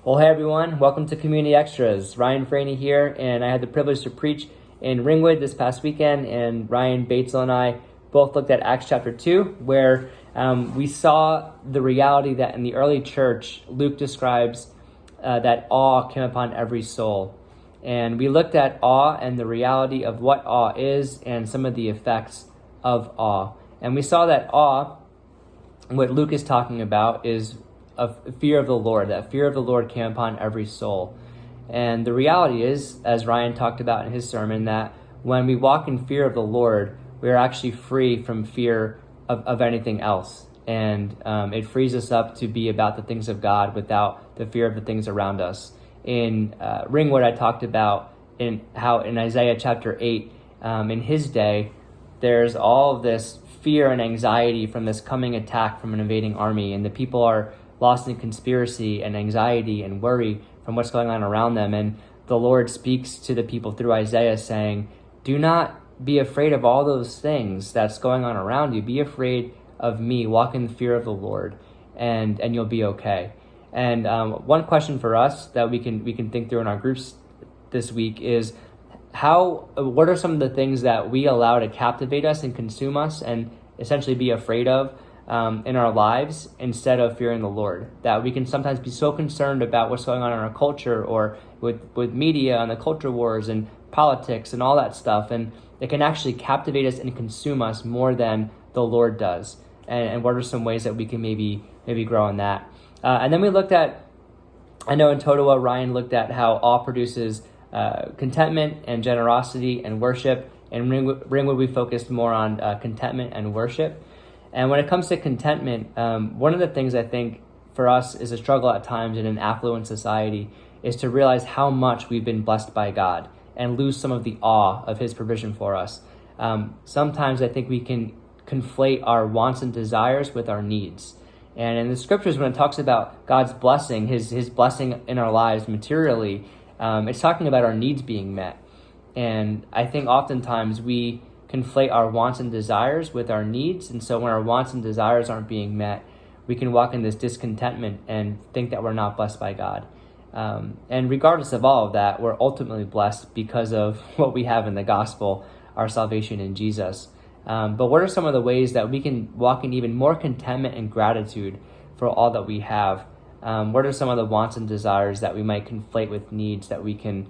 Well, hey everyone, welcome to Community Extras. Ryan Franey here, and I had the privilege to preach in Ringwood this past weekend, and Ryan Batesel and I both looked at Acts chapter 2, where we saw the reality that in the early church, Luke describes that awe came upon every soul. And we looked at awe and the reality of what awe is and some of the effects of awe. And we saw that awe, what Luke is talking about, is of fear of the Lord. That fear of the Lord came upon every soul. And the reality is, as Ryan talked about in his sermon, that when we walk in fear of the Lord, we are actually free from fear of anything else. And it frees us up to be about the things of God without the fear of the things around us. In Ringwood, I talked about how in Isaiah chapter 8, in his day, there's all of this fear and anxiety from this coming attack from an invading army, and the people are lost in conspiracy and anxiety and worry from what's going on around them. And the Lord speaks to the people through Isaiah saying, do not be afraid of all those things that's going on around you. Be afraid of me. Walk in the fear of the Lord, and you'll be okay. And one question for us that we can think through in our groups this week is what are some of the things that we allow to captivate us and consume us and essentially be afraid of in our lives instead of fearing the Lord? That we can sometimes be so concerned about what's going on in our culture or with media and the culture wars and politics and all that stuff, and it can actually captivate us and consume us more than the Lord does. And what are some ways that we can maybe grow in that? And then we looked at, I know in Totowa, Ryan looked at how awe produces contentment and generosity and worship. In Ringwood, we focused more on contentment and worship. And when it comes to contentment, one of the things I think for us is a struggle at times in an affluent society is to realize how much we've been blessed by God and lose some of the awe of his provision for us. Sometimes I think we can conflate our wants and desires with our needs. And in the scriptures, when it talks about God's blessing, his blessing in our lives materially, it's talking about our needs being met. And I think oftentimes we conflate our wants and desires with our needs. And so when our wants and desires aren't being met, we can walk in this discontentment and think that we're not blessed by God. And regardless of all of that, we're ultimately blessed because of what we have in the gospel, our salvation in Jesus. But what are some of the ways that we can walk in even more contentment and gratitude for all that we have? What are some of the wants and desires that we might conflate with needs that we can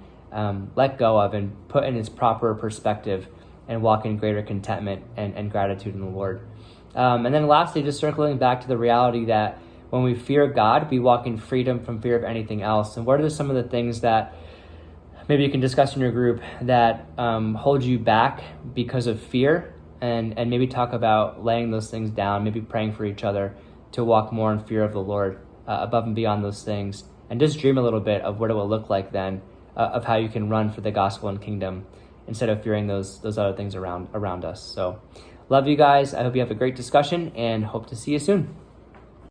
let go of and put in its proper perspective and walk in greater contentment and gratitude in the Lord? And then lastly, just circling back to the reality that when we fear God, we walk in freedom from fear of anything else. And what are some of the things that maybe you can discuss in your group that hold you back because of fear? And maybe talk about laying those things down, maybe praying for each other to walk more in fear of the Lord above and beyond those things. And just dream a little bit of what it will look like then, of how you can run for the gospel and kingdom instead of fearing those other things around us. So love you guys. I hope you have a great discussion and hope to see you soon.